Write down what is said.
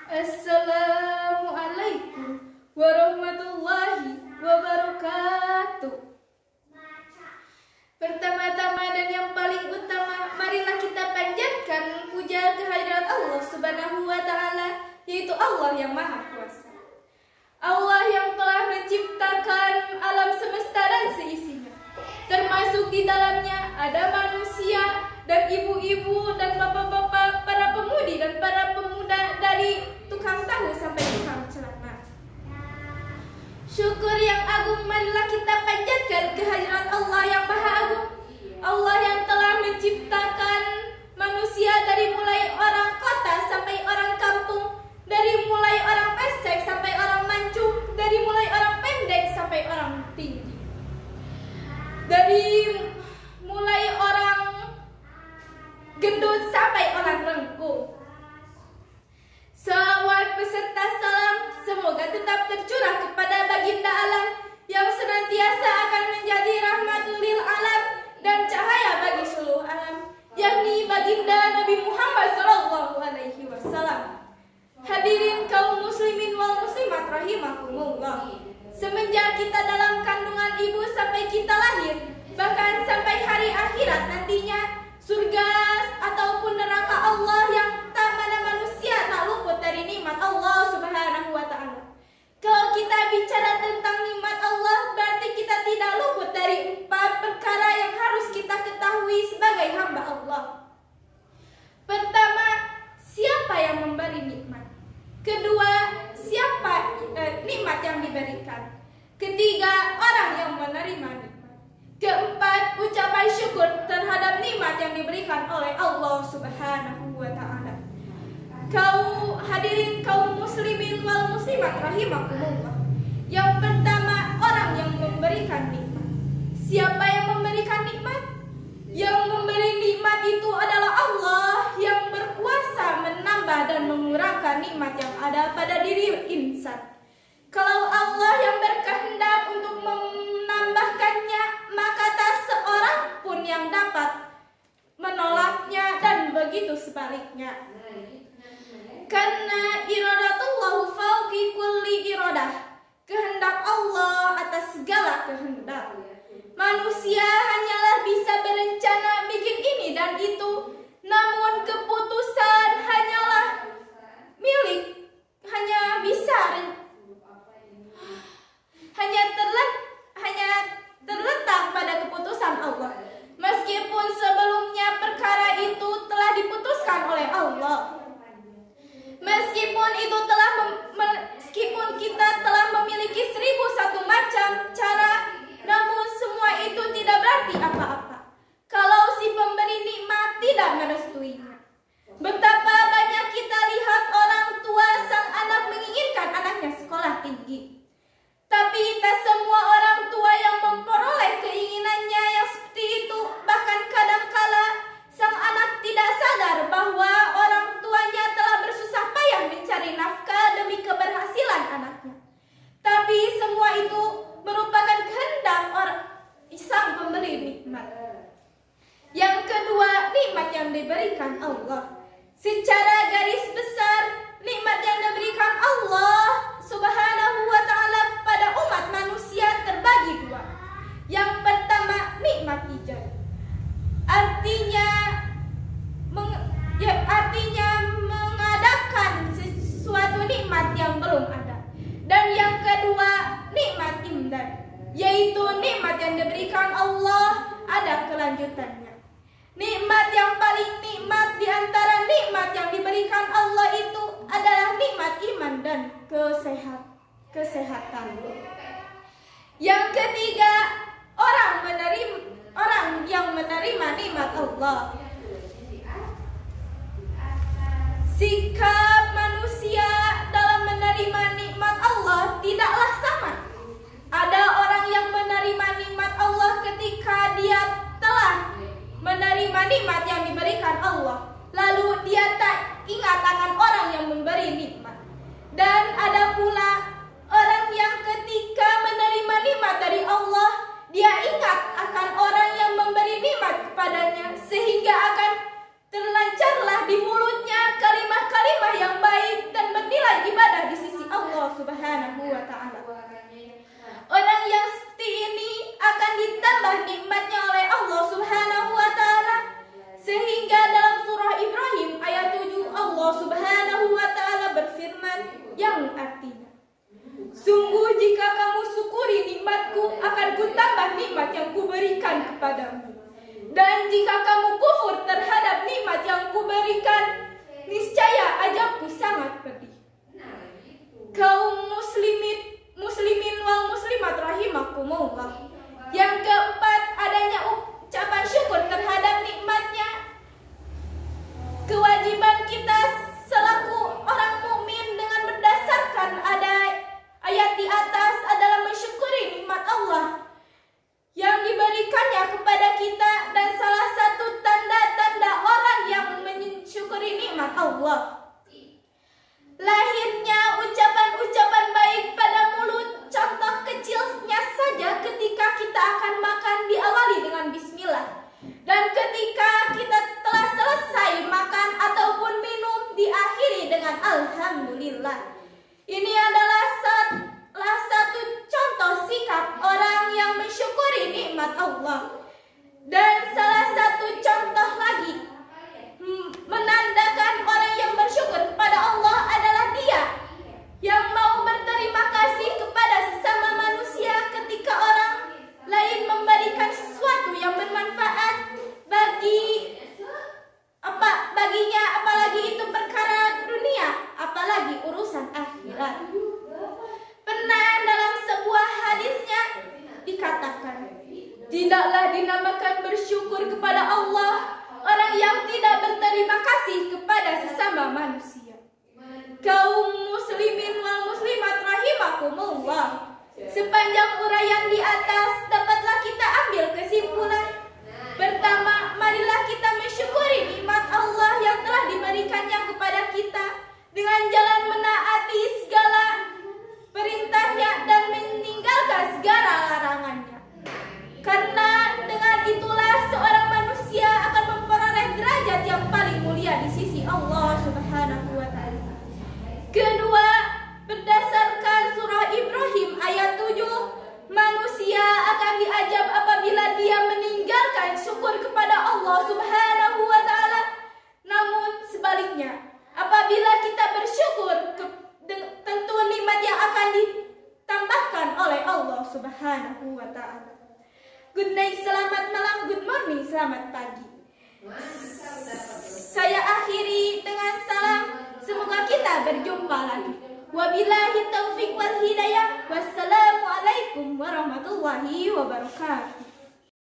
Assalamualaikum warahmatullahi wabarakatuh. Pertama-tama dan yang paling utama, marilah kita panjatkan puja kehadirat Allah Subhanahu wa Ta'ala, yaitu Allah yang Maha Kuasa. Allah yang telah menciptakan alam semesta dan seisinya, termasuk di dalamnya ada manusia dan ibu-ibu dan bapak-bapak, para pemudi dan para pemuda, dari tukang tahu sampai tukang celana. Syukur yang agung marilah kita panjatkan kehadirat Allah yang Maha Agung, Allah yang telah menciptakan manusia dari mulai orang kota sampai orang kampung, dari mulai orang pesek sampai orang mancung, dari mulai orang pendek sampai orang tinggi, dari mulai orang gendut sampai orang rengkuh. Salawat beserta salam semoga tetap tercurah kepada baginda alam yang senantiasa akan menjadi rahmatul lil alam dan cahaya bagi seluruh alam, yakni baginda Nabi Muhammad SAW. Hadirin kaum muslimin wal muslimat rahimakumullah. Semenjak kita dalam kandungan ibu sampai kita lahir, bahkan sampai hari akhirat nantinya, surga ataupun neraka Allah yang tak mana manusia tak luput dari nikmat Allah Subhanahu wa Ta'ala. Kalau kita bicara tentang nikmat Allah, berarti kita tidak luput dari 4 perkara yang harus kita ketahui sebagai hamba Allah. Pertama, siapa yang memberi nikmat? Kedua, siapa nikmat yang diberikan? Ketiga, orang yang menerima nikmat. Keempat, ucapan syukur terhadap nikmat yang diberikan oleh Allah Subhanahu wa Ta'ala. Hadirin kaum muslimin wal muslimat rahimakumullah. Yang pertama, orang yang memberikan nikmat. Siapa yang memberikan nikmat? Yang memberi nikmat itu adalah Allah yang berkuasa menambah dan mengurangkan nikmat yang ada pada diri insan. Kalau Allah yang berkehendak untuk menambahkannya, maka tak seorang pun yang dapat menolaknya, dan begitu sebaliknya. Karena iradatullahu fauqi kulli iradah, kehendak Allah atas segala kehendak. Manusia hanyalah bisa berencana bikin ini dan itu, namun keputusan hanyalah milik, hanya terletak pada keputusan Allah. Meskipun sebelumnya perkara itu telah diputuskan oleh Allah, meskipun kita telah memiliki 1001 macam cara, namun semua itu tidak berarti apa-apa kalau si pemberi nikmat tidak merestuinya. Betapa banyak kita lihat orang tua sang anak menginginkan anaknya sekolah tinggi, tapi tak semua orang tua yang memperoleh keinginannya yang seperti itu. Bahkan kadangkala sang anak tidak sadar bahwa orang tuanya telah bersusah payah mencari nafkah demi keberhasilan anaknya. Tapi semua itu merupakan kehendak sang pemberi nikmat. Yang kedua, nikmat yang diberikan Allah. Secara garis besar, nikmat yang diberikan Allah Subhanahu wa Ta'ala pada umat manusia terbagi 2. Yang pertama, nikmat ijab. Artinya mengadakan sesuatu nikmat yang belum ada. Dan yang kedua, nikmat imdad, yaitu nikmat yang diberikan Allah ada kelanjutannya. Nikmat yang paling nikmat di antara nikmat yang diberikan Allah itu adalah nikmat iman dan kesehatan. Yang ketiga, orang yang menerima nikmat Allah. Sikap manusia dalam menerima nikmat Allah tidaklah sama. Ada orang yang menerima nikmat Allah ketika dia telah menerima nikmat yang diberikan Allah, lalu dia tak ingat akan orang yang memberi nikmat. Dan ada pula orang yang ketika menerima nikmat dari Allah, dia ingat akan orang yang memberi nikmat kepadanya, sehingga akan terlancarlah di mulutnya kalimat-kalimat yang baik dan bernilai yang artinya, sungguh jika kamu syukuri nikmatku, akan kutambah nikmat yang kuberikan kepadamu. Dan jika kamu kufur terhadap nikmat yang kuberikan, niscaya azabku sangat pedih. Kaum muslimin wal muslimat rahimakumullah. Yang keempat, adanya ucapan syukur terhadap nikmatnya. Kewajiban kita selaku orang mukmin dengan berdasarkan ada ayat di atas adalah mensyukuri nikmat Allah yang diberikannya kepada kita, dan salah satu tanda-tanda orang yang mensyukuri nikmat Allah lahirnya ucapan-ucapan baik pada mulut. Contoh kecilnya saja, ketika kita akan makan diawali dengan bismillah, dan ketika kita telah selesai makan ataupun minum diakhiri dengan alhamdulillah. Ini adalah salah satu contoh sikap orang yang mensyukuri nikmat Allah. Dan salah satu contoh lagi menandakan orang yang bersyukur kepada Allah adalah dia yang mau berterima kasih kepada sesama manusia ketika orang lain memberikan sesuatu yang bermanfaat baginya, apalagi itu perkara dunia, apalagi urusan akhirat. Pernah dalam sebuah hadisnya dikatakan, tidaklah dinamakan bersyukur kepada Allah orang yang tidak berterima kasih kepada sesama manusia. Kaum muslimin wal muslimat rahimakumullah. Sepanjang uraian di atas dapatlah kita ambil kesimpulan. Pertama, marilah kita mensyukuri nikmat Allah yang telah diberikannya kepada kita dengan jalan menaati segala perintahnya dan meninggalkan segala larangannya. Karena dengan itulah seorang manusia akan memperoleh derajat yang paling mulia di sisi Allah Subhanahu wa Ta'ala. Kedua, berdasarkan surah Ibrahim ayat 7, manusia akan diajab apabila dia meninggalkan syukur kepada Allah Subhanahu wa Ta'ala. Namun sebaliknya, apabila kita bersyukur, tentu nikmat yang akan ditambahkan oleh Allah Subhanahu wa Ta'ala. Good night, selamat malam, good morning, selamat pagi. Saya akhiri dengan salam, semoga kita berjumpa lagi. Wabillahi taufiq wal hidayah. Wassalamualaikum warahmatullahi wabarakatuh.